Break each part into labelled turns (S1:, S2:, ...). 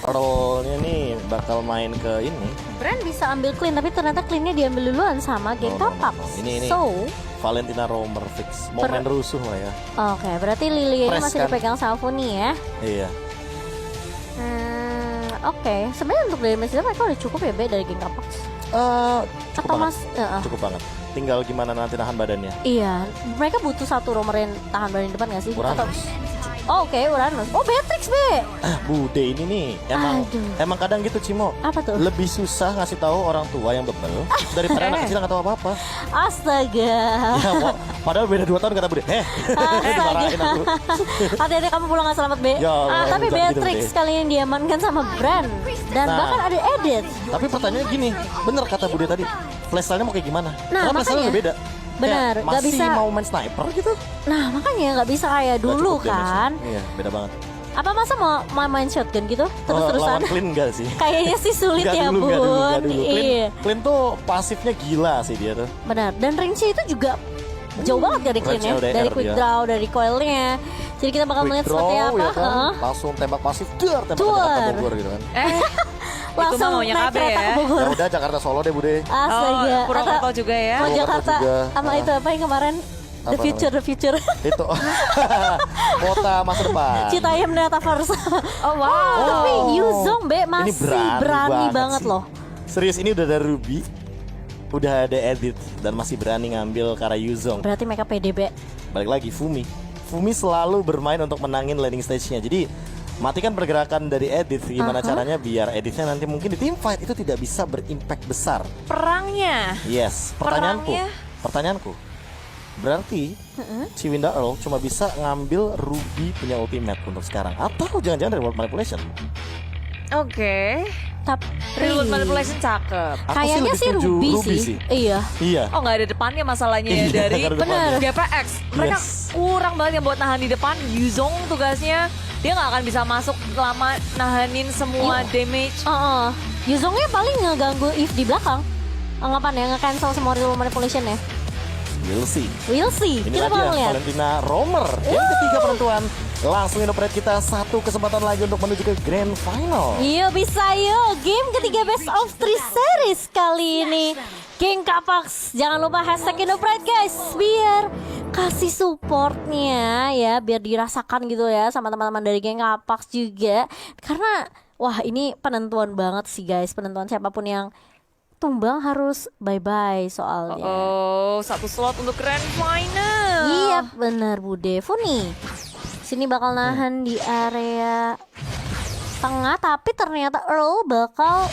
S1: Earl-nya nih bakal main ke ini.
S2: Brand bisa ambil clean, tapi ternyata cleannya diambil duluan sama geng Kapak.
S1: Ini.
S2: So,
S1: Valentina Romer fix. Momen rusuh lah ya.
S2: Oke, berarti Lilia ini masih
S1: kan?
S2: dipegang sama Funi ya.
S1: Iya.
S2: Oke, sebenarnya untuk damage mereka udah cukup ya, Be, dari geng Kapak.
S1: Cukup banget. Cukup banget. Tinggal gimana nanti nahan badannya.
S2: Iya, mereka butuh satu Romer yang tahan badan depan gak sih?
S1: Uranus.
S2: Oke, Uranus. Oh, Beatrix, Be.
S1: Bude ini nih emang kadang gitu Cimo.
S2: Apa tuh?
S1: Lebih susah ngasih tahu orang tua yang bebel daripada anak kecil nggak tahu apa-apa.
S2: Astaga.
S1: Ya, padahal beda 2 tahun kata Bude. Dimarahin aku.
S2: Hati-hati kamu pulang gak selamat, Be.
S1: Ya Allah,
S2: Tapi
S1: jangan gitu,
S2: Beatrix
S1: Be.
S2: kali ini diamankan sama Brand. Dan bahkan ada Edith.
S1: Tapi pertanyaannya gini, bener kata Bude tadi, flashstyle-nya mau kayak gimana?
S2: Nah,
S1: Karena flashstyle
S2: makanya.
S1: udah beda.
S2: Benar,
S1: Kayak
S2: nggak
S1: masih
S2: bisa.
S1: mau main sniper gitu.
S2: Nah, makanya nggak bisa kayak
S1: Nggak
S2: dulu
S1: cukup
S2: kan.
S1: damage-nya. Iya, beda banget.
S2: Apa masa mau main shotgun gitu terus-terusan?
S1: Lawan Clean enggak sih?
S2: Kayaknya sih sulit
S1: Nggak
S2: ya,
S1: dulu, nggak dulu, nggak
S2: Bun.
S1: dulu.
S2: Iya,
S1: Clean tuh pasifnya gila sih dia tuh.
S2: benar. Dan range-nya itu juga jauh banget dari clean ya,
S1: Range-nya LDR
S2: dari quick
S1: dia.
S2: draw, dari coilnya. Jadi kita bakal
S1: Quick
S2: melihat
S1: draw,
S2: seperti apa.
S1: ya kan? Langsung tembak pasif, tembak Bogor gitu kan.
S2: Langsung
S3: maunya
S2: naik
S3: KB
S2: kereta
S3: ya.
S2: ke Bogor.
S1: Ya udah Jakarta Solo deh Bude.
S2: Astaga.
S3: Purwokerto juga ya.
S2: Mau Jakarta
S1: juga.
S2: sama itu apa yang kemarin? The
S1: Apa
S2: future.
S1: Itu kota masa depan.
S2: Citayam Metaverse.
S3: Oh wow.
S2: Tapi Yuzong, Be, masih
S1: Ini
S2: berani banget
S1: sih.
S2: loh.
S1: Serius ini udah ada Ruby, udah ada Edith dan masih berani ngambil Kara Yuzong.
S2: Berarti mereka pede, Be.
S1: Balik lagi Fumi selalu bermain untuk menangin landing stage-nya. Jadi matikan pergerakan dari Edith. Gimana caranya biar Edithnya nanti mungkin di team fight itu tidak bisa berimpact besar.
S3: Perangnya.
S1: Yes, pertanyaanku berarti si Winda Earl cuma bisa ngambil Ruby punya ultimate untuk sekarang, atau jangan-jangan dari World Manipulation?
S3: Oke.
S2: Tapi
S3: Reload manipulation cakep.
S1: Aku
S2: kayaknya
S1: lebih
S2: sih
S1: setuju
S2: Ruby
S1: Ruby
S2: sih. Iya.
S1: Iya.
S3: Oh nggak ada depannya masalahnya ya
S1: Iya,
S3: dari
S1: nggak ada depannya.
S3: bener GPX. Mereka
S1: Yes.
S3: kurang banget yang buat nahan di depan. Yuzong tugasnya dia nggak akan bisa masuk lama nahanin semua damage.
S2: Yuzongnya paling ngeganggu if di belakang. Anggapan ya, nge-cancel semua real manipulation ya.
S1: We'll see.
S2: We'll see.
S1: Inilah
S2: Kita bakal
S1: dia
S2: lihat.
S1: Valentina Romer. Yang ketiga penentuan. Langsung inoperate kita satu kesempatan lagi untuk menuju ke Grand Final.
S2: Yuk bisa yuk. Game ketiga best of 3 series kali ini. Geng Kapax. Jangan lupa hashtag inoperate guys. Biar kasih supportnya ya. Biar dirasakan gitu ya sama teman-teman dari Geng Kapax juga. Karena wah ini penentuan banget sih guys. Penentuan siapapun yang tumbang harus bye-bye soalnya.
S3: Oh, satu slot untuk Grand Final.
S2: Iya benar Bude. Funi sini bakal nahan di area tengah, tapi ternyata Earl bakal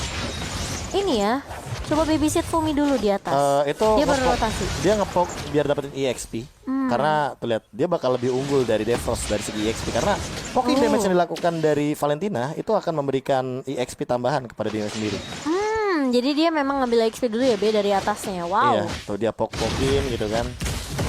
S2: ini ya, coba babysit Fumi dulu di atas.
S1: Itu
S2: Dia
S1: nge-poke.
S2: berrotasi.
S1: Dia nge-poke biar dapetin EXP. Karena tuh lihat dia bakal lebih unggul dari Defrost dari segi EXP, karena poking damage yang dilakukan dari Valentina itu akan memberikan EXP tambahan kepada dirinya sendiri.
S2: Jadi dia memang ngambil XP dulu ya, B, dari atasnya. Wow.
S1: Iya, tuh dia poke-pokein gitu kan.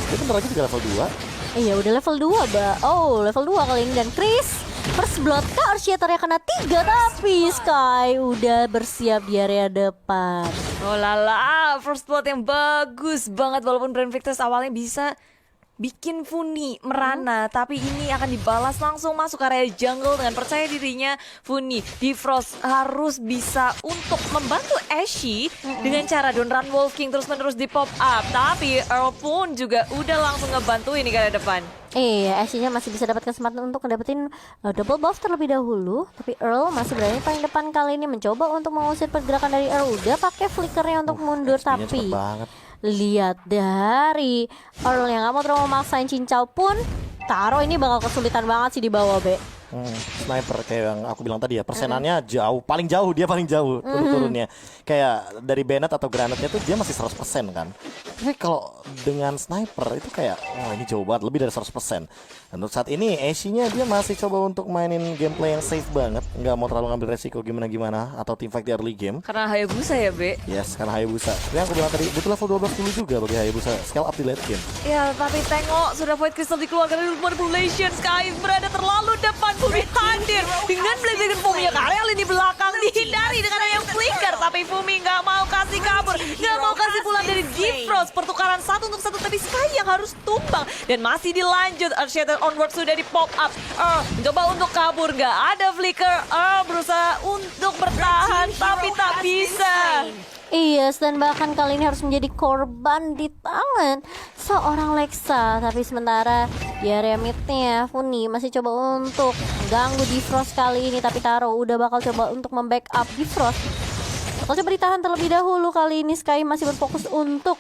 S1: Dia bentar lagi juga level 2.
S2: Iya udah level 2 Ba. Oh level 2 kali ini. Dan Chris first blood kah, Archeaternya kena 3. Tapi Sky udah bersiap di area depan.
S3: Oh lala, first blood yang bagus banget. Walaupun Brand Victus awalnya bisa bikin Funi merana, tapi ini akan dibalas langsung masuk area jungle dengan percaya dirinya. Funi di Frost harus bisa untuk membantu Ashy dengan cara Don't Run Wolf King terus-menerus di pop up. Tapi Earl pun juga udah langsung ngebantu ini ke arah depan.
S2: Ashley-nya masih bisa dapat kesempatan untuk ngedapetin double buff terlebih dahulu. Tapi Earl masih berani paling depan kali ini, mencoba untuk mengusir pergerakan dari Earl. Udah pakai flickernya untuk mundur,
S1: XP-nya cepet
S2: tapi
S1: banget.
S2: lihat dari Earl yang gak mau terlalu memaksain cincau pun, Taro ini bakal kesulitan banget sih di bawah, Be.
S1: Sniper kayak yang aku bilang tadi ya, persenannya jauh, paling jauh turun-turunnya. Kayak dari Bennett atau Granatnya tuh dia masih 100% kan. Tapi kalau dengan sniper itu kayak ini jauh banget, lebih dari 100%. Dan untuk saat ini Ashy-nya dia masih coba untuk mainin gameplay yang safe banget, nggak mau terlalu ngambil resiko gimana-gimana atau team fight di early game.
S3: Karena Hayabusa ya, Be.
S1: Yes, karena Hayabusa. Tapi yang aku bilang tadi butuh level 12 dulu juga bagi Hayabusa scale up di late game.
S3: Ya, tapi tengok sudah Void Crystal dikeluarkan dari manipulation. Sky berada terlalu depan. Fumi hadir dengan Blaziken Fumi kali ini belakang dihindari dengan yang flicker. Tapi Fumi nggak mau kasih kabur, nggak mau kasih pulang dari Defrost. Pertukaran 1 untuk 1, tapi Sky yang harus tumbang. Dan masih dilanjut, Earthshatter onward sudah di pop up. Mencoba untuk kabur, nggak ada flicker. Berusaha untuk
S2: guys. Dan bahkan kali ini harus menjadi korban di tangan seorang Lexa. Tapi sementara di area midnya Funi masih coba untuk ganggu Defrost kali ini. Tapi Taro udah bakal coba untuk membackup Defrost. Bakal coba ditahan terlebih dahulu kali ini. Sky masih berfokus untuk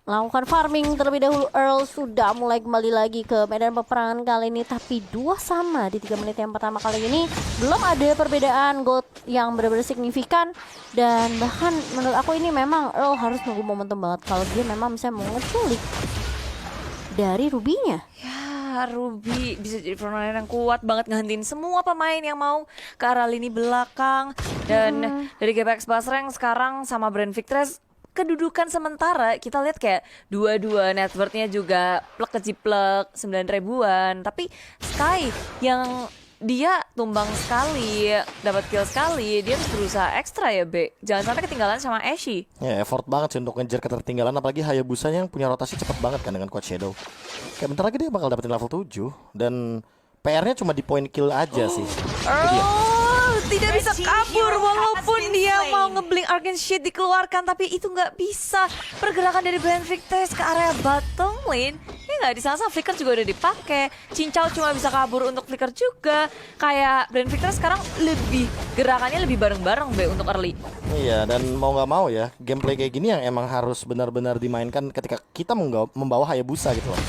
S2: melakukan farming terlebih dahulu. Earl sudah mulai kembali lagi ke medan peperangan kali ini, tapi 2 sama di 3 menit yang pertama kali ini. Belum ada perbedaan gold yang benar-benar signifikan. Dan bahkan menurut aku ini memang Earl harus nunggu momentum banget kalau dia memang bisa mengeculik dari Rubinya.
S3: Ya, Ruby bisa jadi frontliner yang kuat banget ngehentiin semua pemain yang mau ke arah lini belakang. Dan dari GPX Basreng sekarang sama Brand Victress, kedudukan sementara kita lihat kayak dua-dua net worth-nya juga plek kejiplek 9 ribuan. Tapi Sky yang dia tumbang sekali, dapat kill sekali, dia harus berusaha ekstra ya, B. Jangan sampai ketinggalan sama Ashy.
S1: Ya effort banget sih untuk ngejar ketertinggalan. Apalagi Hayabusanya yang punya rotasi cepat banget kan dengan Coach Shadow. Kayak bentar lagi dia bakal dapetin level 7. Dan PR-nya cuma di point kill aja sih.
S3: Tidak bisa kabur walaupun dia mau ngeblink Arcane Shield dikeluarkan, tapi itu nggak bisa. Pergerakan dari Brand Victress ke area bottom lane ya nggak disangka. Flicker juga udah dipakai. Cincau cuma bisa kabur untuk Flicker juga. Kayak Brand Victress sekarang lebih gerakannya lebih bareng-bareng B untuk early.
S1: Iya, dan mau nggak mau ya gameplay kayak gini yang emang harus benar-benar dimainkan ketika kita membawa Hayabusa gitu loh.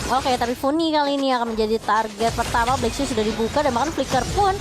S2: Oke, tapi Funi kali ini akan menjadi target pertama. Black Shoe sudah dibuka dan bahkan Flicker pun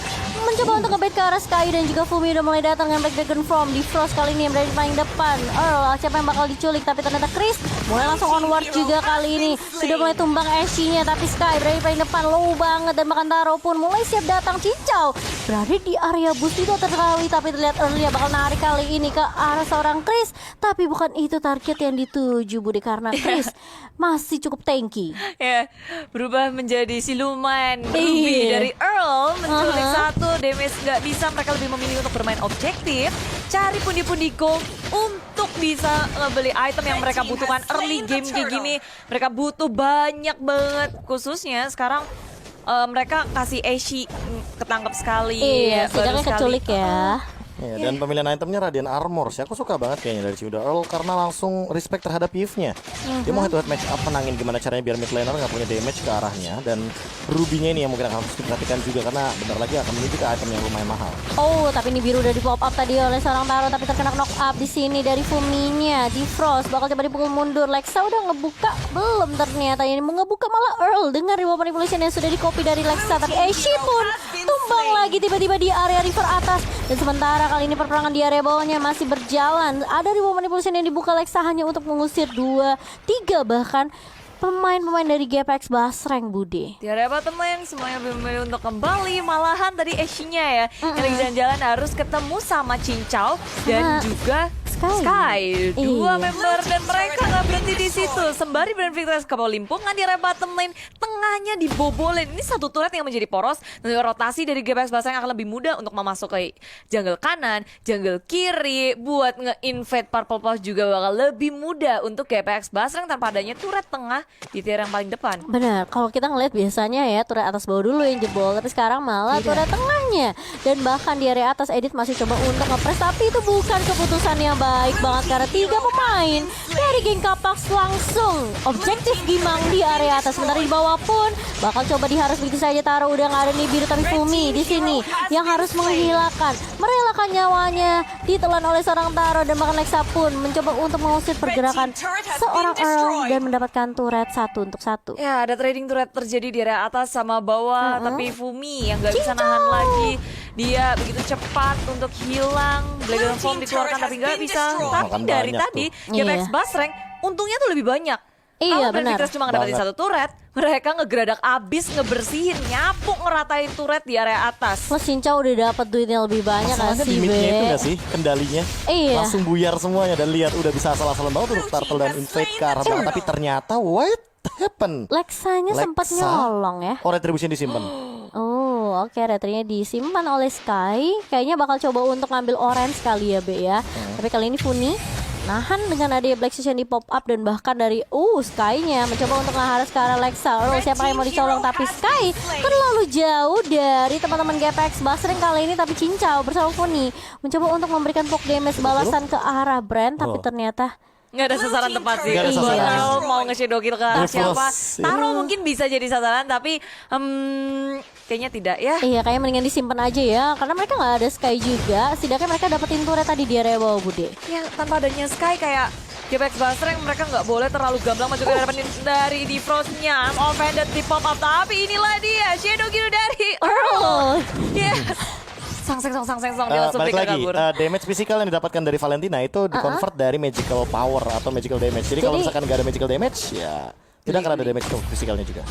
S2: mencoba untuk ngebait ke arah Sky. Dan juga Fumi udah mulai datang dengan Black Dragon from Defrost kali ini yang berada di paling depan. Earl, siapa yang bakal diculik? Tapi ternyata Chris mulai langsung onward juga kali ini. Sudah mulai tumbang Ashy-nya, tapi Sky berada di paling depan, low banget. Dan bahkan Taro pun mulai siap datang. Cincau berada di area bus tidak terkali, tapi terlihat Earl bakal narik kali ini ke arah seorang Chris. Tapi bukan itu target yang dituju, Budi, karena Chris masih cukup tanky.
S3: Ya, berubah menjadi siluman Ruby dari Earl, menculik satu, damage nggak bisa. Mereka lebih memilih untuk bermain objektif, cari pundi-pundi gold untuk bisa ngebeli item yang mereka butuhkan early game kayak gini. Mereka butuh banyak banget, khususnya sekarang mereka kasih Ashy ketangkep sekali.
S2: Iya,
S3: baru
S2: setidaknya
S3: sekali.
S2: keculik ya.
S1: Ya, dan pemilihan itemnya Radiant Armor sih. Aku suka banget kayaknya dari si Uda Earl karena langsung respect terhadap Yves-nya. Dia mau head to head match up, menangin gimana caranya biar mid laner nggak punya damage ke arahnya. Dan Ruby-nya ini yang mungkin akan harus diperhatikan juga karena bentar lagi akan menuju ke item yang lumayan mahal.
S2: Oh, tapi ini biru udah di pop up tadi oleh seorang Taro, tapi terkena knock up di sini dari Fuminya. Defrost bakal coba dipukul mundur. Lexa udah ngebuka belum ternyata, ini mau ngebuka malah Earl dengan reward manipulation yang sudah di-copy dari Lexa. Tapi Ashy pun tumbang lagi tiba-tiba di area river atas. Dan sementara kali ini perperangan di area bawahnya masih berjalan. Ada reward manipulation yang dibuka Lexa hanya untuk mengusir 2, 3 bahkan pemain-pemain dari GPX Basreng, Budi.
S3: Di area bottom lane semuanya lebih memilih untuk kembali. Malahan tadi Ashy-nya ya yang lagi jalan-jalan harus ketemu sama Cincau dan juga Sky. Dua member dan mereka nggak berhenti di situ. Sembari Brand Victress ke limpungan di area bottom lane, tengahnya dibobolin. Ini satu turret yang menjadi poros dan rotasi dari GPX Basreng akan lebih mudah untuk memasuk ke jungle kanan, jungle kiri. Buat nge-invade Purple Path juga bakal lebih mudah untuk GPX Basreng tanpa adanya turret tengah di tier yang paling depan.
S2: Benar, kalau kita ngeliat biasanya ya turret atas bawah dulu yang jebol, tapi sekarang malah turret tengahnya. Dan bahkan di area atas Edit masih coba untuk ngepres, tapi itu bukan keputusan yang baik banget karena 3 pemain dari geng Kapax langsung objektif Gimang di area atas. Sementara di bawah pun bakal coba diharus begitu saja. Taro udah nggak ada nih biru, tapi Fumi di sini yang harus menghilangkan, merelakan nyawanya ditelan oleh seorang Taro. Dan bahkan Lexa pun mencoba untuk mengusir pergerakan seorang Earl dan mendapatkan turret 1 untuk 1.
S3: Ya, ada trading turret terjadi di area atas sama bawah, tapi Fumi yang nggak bisa nahan lagi. Dia begitu cepat untuk hilang. Black Dragon Form dikeluarkan tapi nggak bisa. Tapi
S1: Makan
S3: dari
S1: banyak
S3: tadi
S1: tuh.
S3: GPX
S2: Iya.
S3: Basreng untungnya tuh lebih banyak.
S2: Iya,
S3: Kalau Brand
S2: benar.
S3: Victress cuma ngedapetin
S1: Banget.
S3: 1 turret, mereka ngegeradak abis, ngebersihin, nyapu, ngeratain turret di area atas.
S2: Plus Cincau udah dapat duitnya lebih banyak gak
S1: Masalahnya
S2: sih,
S1: di midnya itu
S2: Be?
S1: nggak sih kendalinya?
S2: Iya.
S1: Langsung buyar semuanya dan lihat udah bisa asal-asalan banget untuk turtle dan invade ke arah belakang. Tapi ternyata what happened?
S2: Lexanya sempat
S1: Lexa.
S2: nyolong ya.
S1: Oh, retribution disimpan.
S2: Oh, oke, retrinya disimpan oleh Sky. Kayaknya bakal coba untuk ngambil orange kali ya, Be ya. Tapi kali ini Funi nahan dengan adanya Black Session di pop up dan bahkan dari Sky-nya mencoba untuk ngeharas ke arah Lexa. Siapa yang mau dicolong tapi Sky terlalu jauh dari teman-teman GPX Basreng kali ini, tapi Cincau bersama Funi mencoba untuk memberikan poke damage balasan ke arah Brand, tapi ternyata
S3: Nggak ada sasaran tepat sih.
S1: Nggak ada sasaran.
S3: Taro mau nge-shadow kill ke arah
S1: Reflux.
S3: siapa? Taro mungkin bisa jadi sasaran, tapi kayaknya tidak ya.
S2: iya kayaknya mendingan disimpan aja ya, karena mereka nggak ada Sky juga. Setidaknya mereka dapetin turret tadi di area bawah Bude.
S3: Ya tanpa adanya Sky kayak GPX Basreng mereka nggak boleh terlalu gamblang maju ke hadapan dari Defrost-nya. Offended di pop up, tapi inilah dia shadow kill dari Earl. Yes. Sang dia langsung
S1: Balik
S3: flicker
S1: lagi,
S3: kabur.
S1: damage fisikal yang didapatkan dari Valentina itu di-convert dari magical power atau magical damage. Jadi kalau
S2: Jadi-
S1: misalkan nggak ada magical damage, ya tidak akan ada damage ke fisikalnya juga.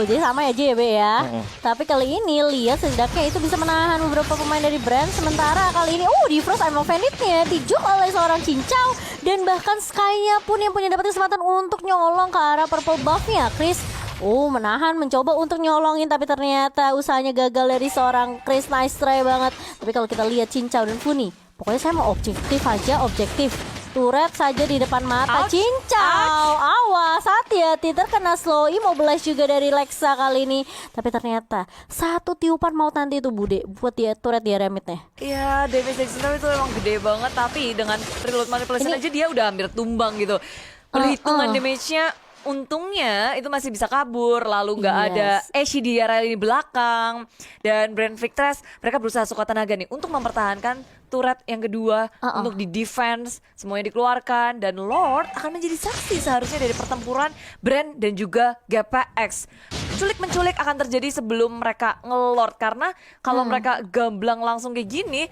S2: Jadi sama aja ya Be ya. Tapi kali ini lihat setidaknya itu bisa menahan beberapa pemain dari Brand. Sementara kali ini di Frost I'm offended-nya dijuk oleh seorang Cincau. Dan bahkan Sky-nya pun yang punya dapat kesempatan untuk nyolong ke arah purple buff-nya. Chris menahan, mencoba untuk nyolongin, tapi ternyata usahanya gagal dari seorang Chris. Nice try banget. Tapi kalau kita lihat Cincau dan Funi, pokoknya saya mau objektif aja, objektif. Turret saja di depan mata.
S3: Ouch.
S2: Cincau, awas, hati-hati terkena slow immobilize juga dari Lexa kali ini. Tapi ternyata satu tiupan maut nanti itu Bude buat dia turret di area mid-nya.
S3: Ya damage dari Cincau itu emang gede banget, tapi dengan reload manipulation
S2: Ini-
S3: aja dia udah hampir tumbang gitu. Perhitungan damage-nya untungnya itu masih bisa kabur, lalu nggak
S2: Yes.
S3: ada Ashe di area ini belakang, dan Brand Victress mereka berusaha suka tenaga nih untuk mempertahankan turret yang kedua untuk di defense, semuanya dikeluarkan, dan Lord akan menjadi saksi seharusnya dari pertempuran Brand dan juga GPX. Culik-menculik akan terjadi sebelum mereka ngelord, karena kalau mereka gamblang langsung kayak gini,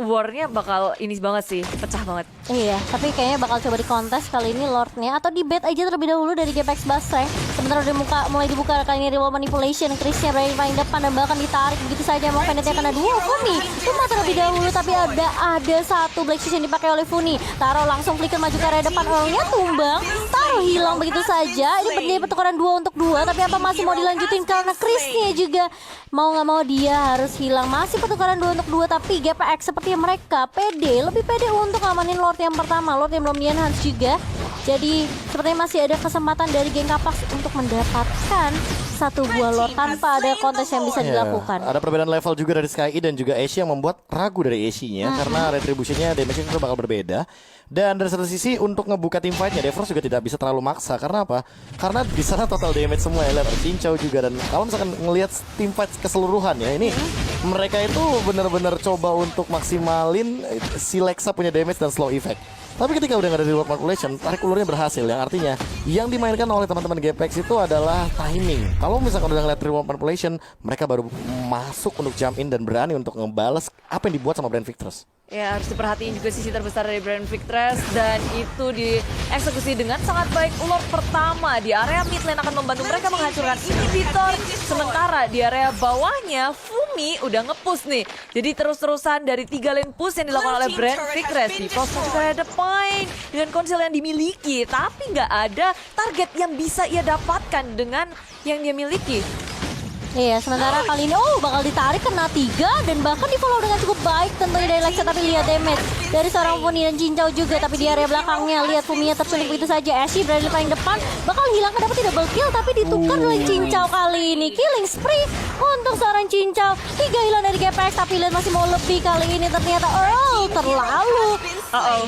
S3: war-nya bakal ini banget sih, pecah banget.
S2: Iya, tapi kayaknya bakal coba di kontes kali ini Lordnya atau di bet aja terlebih dahulu dari GPX Basreng. Sementara mulai dibuka kali ini remote manipulation. Chrisnya berada di paling depan dan bahkan ditarik begitu saja. Mau Vendetta kena dua Funi. Cuma terlebih dahulu tapi ada satu Black Shoes yang dipakai oleh Funi. Taro langsung flicker maju ke area depan. Earl-nya tumbang. Taro hilang begitu saja. Ini berdiri pertukaran 2 untuk 2, tapi apa masih mau dilanjutin karena Chrisnya juga mau nggak mau dia harus hilang. Masih pertukaran 2 untuk 2, tapi GPX seperti mereka lebih pede untuk ngamanin Lord yang pertama, Lord yang belum di-enhance juga. Jadi sepertinya masih ada kesempatan dari geng Kapax untuk mendapatkan satu buah Lord tanpa ada kontes yang bisa
S1: Iya,
S2: dilakukan.
S1: ada perbedaan level juga dari Sky dan juga Ashe yang membuat ragu dari Ashe-nya karena retributionnya damage-nya itu bakal berbeda. Dan dari satu sisi untuk ngebuka team fight-nya Defrost juga tidak bisa terlalu maksa. Karena apa? Karena di sana total damage semua ya, lihat Cincau juga. Dan kalau misalkan ngelihat team fight keseluruhan ya, ini mereka itu benar-benar coba untuk maksimalin si Lexa punya damage dan slow effect. Tapi ketika udah nggak ada reward manipulation, tarik ulurnya berhasil. Yang artinya yang dimainkan oleh teman-teman GPX itu adalah timing. Kalau misalkan udah ngeliat reward manipulation, mereka baru masuk untuk jump in dan berani untuk ngebales apa yang dibuat sama Brand Victress.
S3: Ya harus diperhatiin juga sisi terbesar dari Brand Victress, dan itu dieksekusi dengan sangat baik. Lord pertama di area mid lane akan membantu mereka menghancurkan inhibitor. Sementara di area bawahnya Fumi udah nge-push nih. Jadi terus-terusan dari 3 lane push yang dilakukan oleh Brand Victress. Di pos ke area depan dengan konsel yang dimiliki, tapi nggak ada target yang bisa ia dapatkan dengan yang dia miliki.
S2: Iya, sementara kali ini bakal ditarik kena 3 dan bahkan di follow dengan cukup baik tentunya dari Lexa, tapi lihat damage dari seorang Funi dan Cincau juga. Tapi di area belakangnya lihat Fuminya terculik begitu saja. Ashe berada di paling depan, bakal hilang dapat double kill tapi ditukar oleh Cincau kali ini. Killing spree untuk seorang Cincau. 3 hilang dari GPX, tapi lihat masih mau lebih kali ini. Ternyata terlalu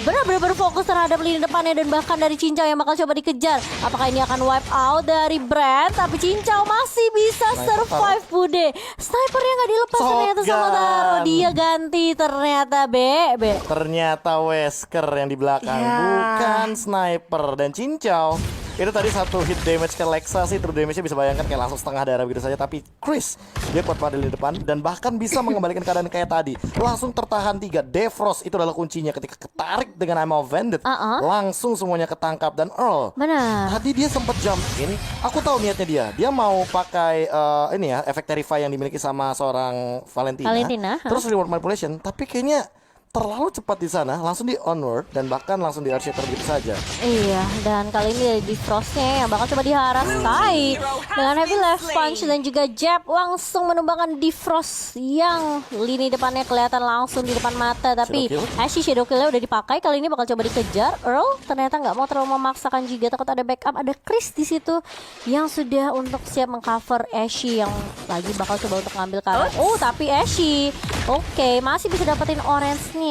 S2: benar-benar berfokus terhadap lini depannya dan bahkan dari Cincau yang bakal coba dikejar. Apakah ini akan wipe out dari Brand? Tapi Cincau masih bisa survive Bude. Snipernya nggak dilepas ternyata sama
S1: Shotgun.
S2: Taro. Dia ganti ternyata Be.
S1: Ternyata Wesker yang di belakang,
S3: Ya.
S1: bukan sniper. Dan Cincau itu tadi satu hit damage ke Lexa sih, true damage-nya bisa bayangkan kayak langsung setengah darah begitu saja. Tapi Chris, dia kuat pada di depan dan bahkan bisa mengembalikan keadaan kayak tadi. Langsung tertahan 3. Defrost itu adalah kuncinya ketika ketarik dengan I'm Offended. Langsung semuanya ketangkap dan Earl.
S2: Benar.
S1: Tadi dia sempat jump in. Aku tahu niatnya dia. Dia mau pakai ini ya, efek Terrify yang dimiliki sama seorang Valentina.
S2: Valentina,
S1: Terus reward manipulation. Tapi kayaknya terlalu cepat di sana, langsung di onward dan bahkan langsung di Earthshaker begitu saja.
S2: Iya, dan kali ini dari Defrostnya yang bakal coba diharas Sky dengan heavy left punch dan juga jab langsung menumbangkan Defrost yang lini depannya kelihatan langsung di depan mata. Tapi Shadow Kill udah dipakai, kali ini bakal coba dikejar. Earl ternyata nggak mau terlalu memaksakan juga, takut ada backup, ada Chris di situ yang sudah untuk siap mengcover Ashe yang lagi bakal coba untuk ngambil kanan. Oh, tapi Ashe, oke, masih bisa dapetin orange-nya.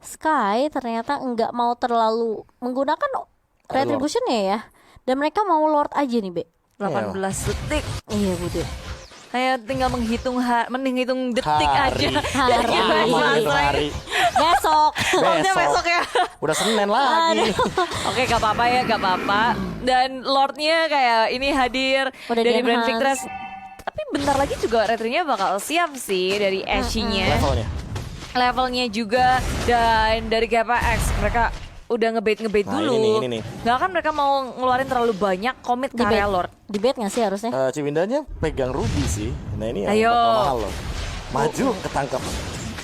S2: Sky ternyata nggak mau terlalu menggunakan retribution-nya ya. Dan mereka mau Lord aja nih, Be.
S3: 18 detik.
S2: Iya, Bude.
S3: Kayak tinggal menghitung detik
S1: Hari.
S3: aja.
S1: Hari.
S2: Besok.
S3: Besok ya.
S1: Udah Senin lagi.
S3: Oke, gak apa-apa ya, gak apa-apa. Dan Lordnya kayak ini hadir
S2: Udah
S3: dari
S2: di-enhance.
S3: Brand Victress. Tapi bentar lagi juga retrinya bakal siap sih dari Ashe-nya. Levelnya juga, dan dari GPX mereka udah ngebait
S1: Nah,
S3: dulu.
S1: ini nih.
S3: Gak kan mereka mau ngeluarin terlalu banyak komit ke area Lord.
S2: Di bait nggak sih harusnya?
S1: Ciwindanya pegang Ruby sih. Nah ini
S3: Ayo.
S1: yang bakal mahal loh. Maju ketangkep.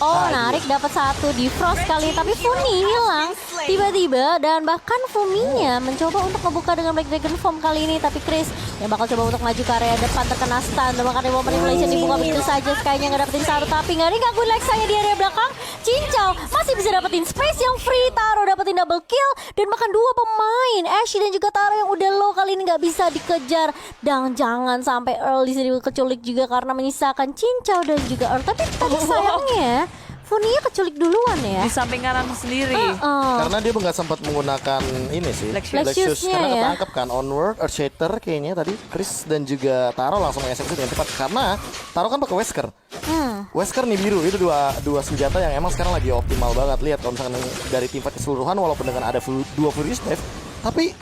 S2: Oh,
S1: Aduh.
S2: menarik, dapat satu di Frost kali, tapi Fumi hilang tiba-tiba, dan bahkan Fuminya mencoba untuk membuka dengan Black Dragon Form kali ini, tapi Chris yang bakal coba untuk maju ke area depan terkena stun, dan bahkan Remote Manipulation dibuka begitu saja. Sky-nya nggak dapetin satu, tapi nggak digangguin Lexa-nya di area belakang. Cincau masih bisa dapetin space yang free, Taro dapetin double kill, dan bahkan dua pemain Ashe dan juga Taro yang udah low kali ini nggak bisa dikejar. Dan jangan sampai Earl di sini keculik juga karena menyisakan Cincau dan juga Earl. Tapi tadi sayangnya Funia keculik duluan ya.
S3: Di samping kanan sendiri.
S1: Karena dia nggak sempat menggunakan ini sih,
S2: Lexus-nya
S1: karena
S2: ya.
S1: ketangkep kan onward, Earthshaker kayaknya tadi Chris dan juga Taro langsung mengeksekusi dengan cepat karena Taro kan pakai Wesker. Wesker nih biru itu dua senjata yang emang sekarang lagi optimal banget. Lihat kalau misalkan dari tim fight keseluruhan walaupun dengan ada dua Furious Wave, tapi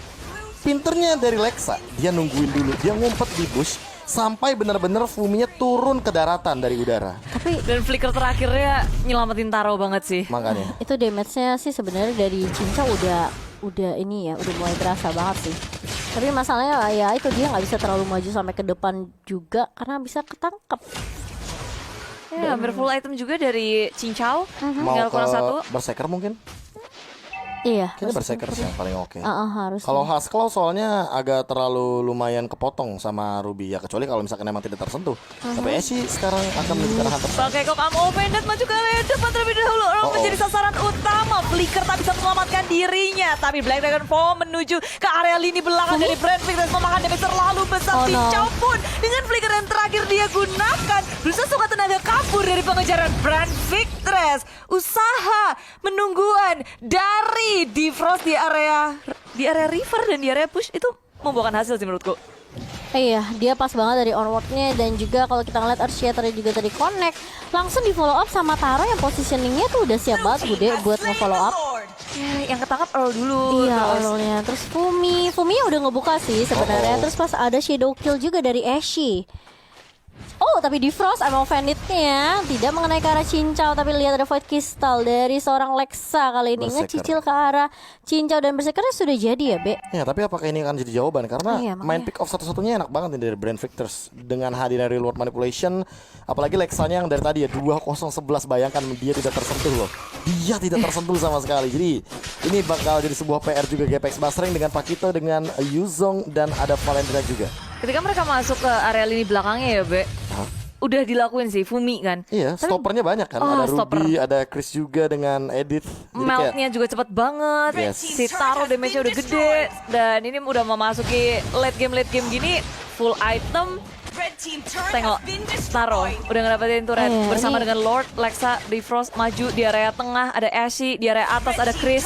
S1: pinternya dari Lexa dia nungguin dulu, dia ngumpet di bush sampai benar-benar Fuminya turun ke daratan dari udara.
S2: Tapi
S3: Dan flicker terakhirnya nyelamatin Taro banget sih.
S1: Makanya
S2: itu damage-nya sih sebenarnya dari Cincau udah ini ya, udah mulai berasa banget sih. Tapi masalahnya ya itu dia nggak bisa terlalu maju sampai ke depan juga karena bisa ketangkep.
S3: Ya, hampir full item juga dari Cincau.
S1: mau
S3: Tinggal
S1: ke
S3: kurang satu.
S1: Berserker mungkin?
S2: Iya.
S1: Kayaknya Berserker sih yang paling oke.
S2: Harus.
S1: Kalau Haskell soalnya agak terlalu lumayan kepotong sama Ruby ya, kecuali kalau misalkan emang tidak tersentuh. Tapi Ashe sekarang akan menuju ke arah Hunter.
S3: Pakai kok kamu Bandit maju ke area depan terlebih dahulu. Earl menjadi sasaran utama. Flicker tak bisa menyelamatkan dirinya. Tapi Black Dragon Form menuju ke area lini belakang dari Brand Victress, memakan damage terlalu besar.
S2: Oh, no.
S3: Cincau pun dengan flicker yang terakhir dia gunakan berusaha suka tenaga kabur dari pengejaran Brand Victress. Usaha menungguan dari Defrost di area river dan di area push itu membuahkan hasil sih menurutku.
S2: Iya, dia pas banget dari onwardnya, dan juga kalau kita ngeliat Earthshaker juga tadi connect langsung di follow up sama Taro yang positioningnya tuh udah siap banget Bude buat nge-follow up.
S3: Ya, yang ketangkap Earl dulu.
S2: Iya,
S3: terus.
S2: Earl-nya. Terus Fumi udah ngebuka sih sebenarnya. Terus pas ada Shadow Kill juga dari Ashe. Oh, tapi Defrost emang Banditnya tidak mengenai ke arah Cincau, tapi lihat ada Void Crystal dari seorang Lexa kali ini
S1: Berserker.
S2: ngecicil ke arah Cincau, dan Berserkernya sudah jadi ya, Be?
S1: Ya, tapi apakah ini akan jadi jawaban? Karena
S2: Iya,
S1: main
S2: makanya.
S1: pick off satu-satunya enak banget nih dari Brand Victress dengan hadir dari Lord Manipulation, apalagi Lexanya yang dari tadi ya 2011, bayangkan dia tidak tersentuh loh. Dia tidak tersentuh sama sekali. Jadi ini bakal jadi sebuah PR juga GPX Basreng dengan Pakito, dengan Yuzong, dan ada Valentina juga.
S3: Ketika mereka masuk ke area lini belakangnya ya, Be. Udah dilakuin sih Fumi kan.
S1: Iya,
S3: Tapi
S1: stoppernya banyak kan.
S3: Oh,
S1: Ada
S3: stopper.
S1: Ruby, ada Chris juga dengan Edith. Jadi kayak
S3: meltnya juga cepet banget.
S1: Yes.
S3: Si Taro damage-nya udah gede. Dan ini udah memasuki late game gini. Full item. Tengok Taro udah ngedapetin turret bersama dengan Lord, Lexa, Defrost maju di area tengah, ada Ashe di area atas, ada Chris.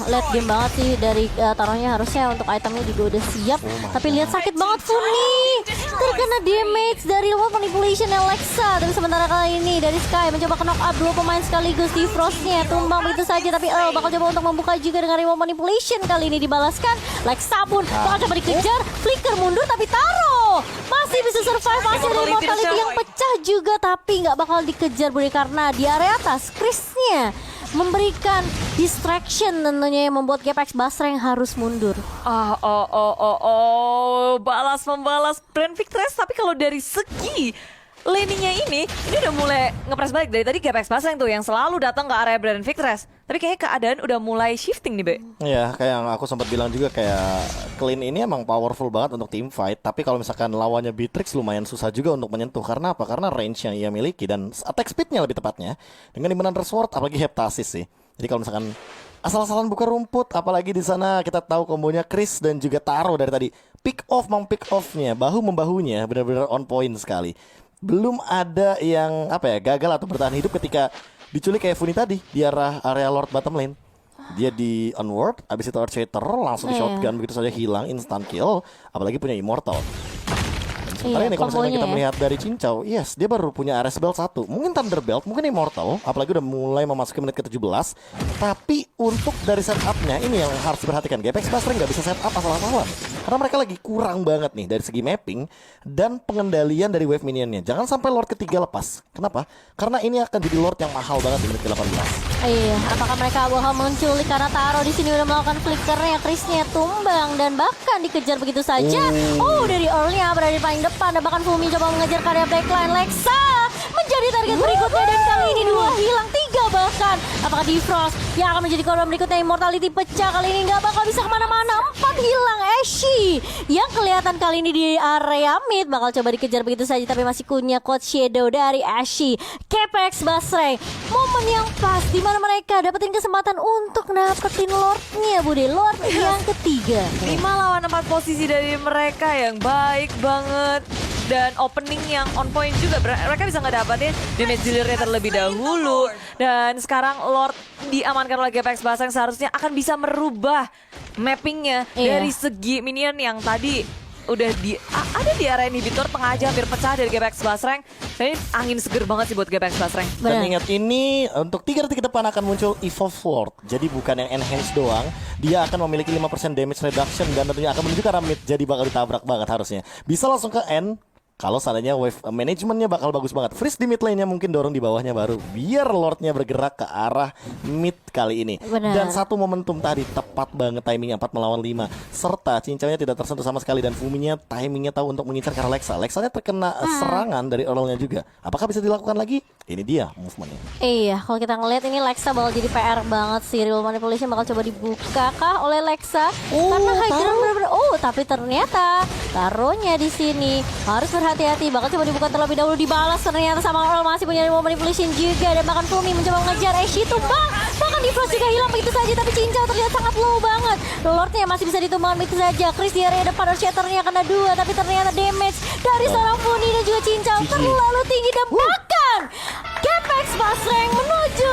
S2: Late game banget sih dari Taronya, harusnya untuk itemnya juga udah siap. Tapi lihat sakit banget Funi, terkena damage dari Remote Manipulation Lexa. Tapi sementara kali ini dari Sky mencoba knock up dua pemain sekaligus. Defrostnya tumbang begitu saja, tapi Earl bakal coba untuk membuka juga dengan Remote Manipulation. Kali ini dibalaskan, Lexa pun bakal coba dikejar. Flicker mundur, tapi Taro masih bisa survive, masih ada immortality yang pecah juga, tapi nggak bakal dikejar Bude karena di area atas Chrisnya memberikan distraction tentunya yang membuat GPX Basreng harus mundur.
S3: Balas membalas Brand Victress. Tapi kalau dari segi Laning-nya ini udah mulai ngepres balik. Dari tadi Gapex Basreng tuh yang selalu datang ke area Brand Victress. Tapi kayaknya keadaan udah mulai shifting nih, Be.
S1: Ya, kayak yang aku sempat bilang juga kayak Clean ini emang powerful banget untuk team fight. Tapi kalau misalkan lawannya Beatrix lumayan susah juga untuk menyentuh. Karena apa? Karena range yang ia miliki dan attack speednya lebih tepatnya. Dengan Dimana Sword, apalagi Heptasis sih. Jadi kalau misalkan asal-asalan buka rumput, apalagi di sana kita tahu kombonya Chris dan juga Taro dari tadi. Pick offnya, bahu membahunya benar-benar on point sekali. Belum ada yang gagal atau bertahan hidup ketika diculik kayak Funi tadi di arah area Lord bottom lane. Dia di onward, abis itu Archer langsung di shotgun begitu saja hilang, instant kill. Apalagi punya Immortal. Sementara ini kalau misalnya kita melihat dari Cincau, yes, dia baru punya Ares Belt 1. Mungkin Thunderbelt, mungkin Immortal. Apalagi udah mulai memasuki menit ke-17. Tapi untuk dari setupnya ini yang harus diperhatikan. Gapex Basreng nggak bisa setup asal-asalan. Karena mereka lagi kurang banget nih dari segi mapping dan pengendalian dari wave minionnya. Jangan sampai Lord ketiga lepas. Kenapa? Karena ini akan jadi Lord yang mahal banget di menit ke-18.
S2: Iya, apakah mereka bakal menculik karena Taro di sini udah melakukan flickernya, Chrisnya tumbang dan bahkan dikejar begitu saja. Dari early-nya berada di paling depan dan bahkan Fumi coba mengejar karya backline. Lexa menjadi target berikutnya dan kali ini 2 hilang, 3 bahkan. Apakah Defrost yang akan menjadi korban berikutnya? Immortality pecah kali ini nggak bakal bisa kemana-mana. 4 hilang. Ashy yang kelihatan kali ini di area mid bakal coba dikejar begitu saja tapi masih punya Code Shadow dari Ashy. Gapex Basreng, momen yang pas di mana mereka dapetin kesempatan untuk dapetin Lordnya, Bude. Lord yang ketiga.
S3: 5 lawan 4 posisi dari mereka yang baik banget. Dan opening yang on point juga. Mereka bisa ngedapatin damage dealer-nya terlebih dahulu. Dan sekarang Lord diamankan oleh Gapex Basreng seharusnya akan bisa merubah mappingnya dari segi minion yang tadi udah ada di area inhibitor. Tengah aja hampir pecah dari Gapex Basreng. Ini angin seger banget sih buat Gapex Basreng.
S1: Dan ingat ini untuk 3 detik ke depan akan muncul Evolve Lord. Jadi bukan yang enhance doang, dia akan memiliki 5% damage reduction dan tentunya akan menuju ke arah mid. Jadi bakal ditabrak banget harusnya. Bisa langsung ke end. Kalau seandainya wave manajemennya bakal bagus banget. Freeze di mid lane-nya mungkin dorong di bawahnya baru. Biar Lordnya bergerak ke arah mid kali ini.
S2: Benar.
S1: Dan satu momentum tadi tepat banget timingnya 4 melawan 5. Serta cincaunya tidak tersentuh sama sekali. Dan Fuminya timingnya tahu untuk mengincar ke arah Lexa. Lexanya terkena serangan dari Earl-nya juga. Apakah bisa dilakukan lagi? Ini dia movementnya.
S2: Iya, kalau kita ngeliat ini Lexa bakal jadi PR banget sih. Real Manipulation bakal coba dibuka kah oleh Lexa? Karena high ground bener-bener. Tapi ternyata taruhnya di sini harus berhati-hati. Bakal coba dibuka terlebih dahulu, dibalas ternyata sama Earl masih punya Real Manipulation juga. Dan bahkan Fumi mencoba mengejar Ashy tumbang. Bahkan di Frost juga hilang begitu saja. Tapi Cincau terlihat sangat low banget. Lordnya masih bisa ditumbangkan begitu saja. Chris di area depan, Shatternya kena 2. Tapi ternyata damage dari seorang Funi dan juga Cincau terlalu tinggi dan bahkan Gapex Basreng menuju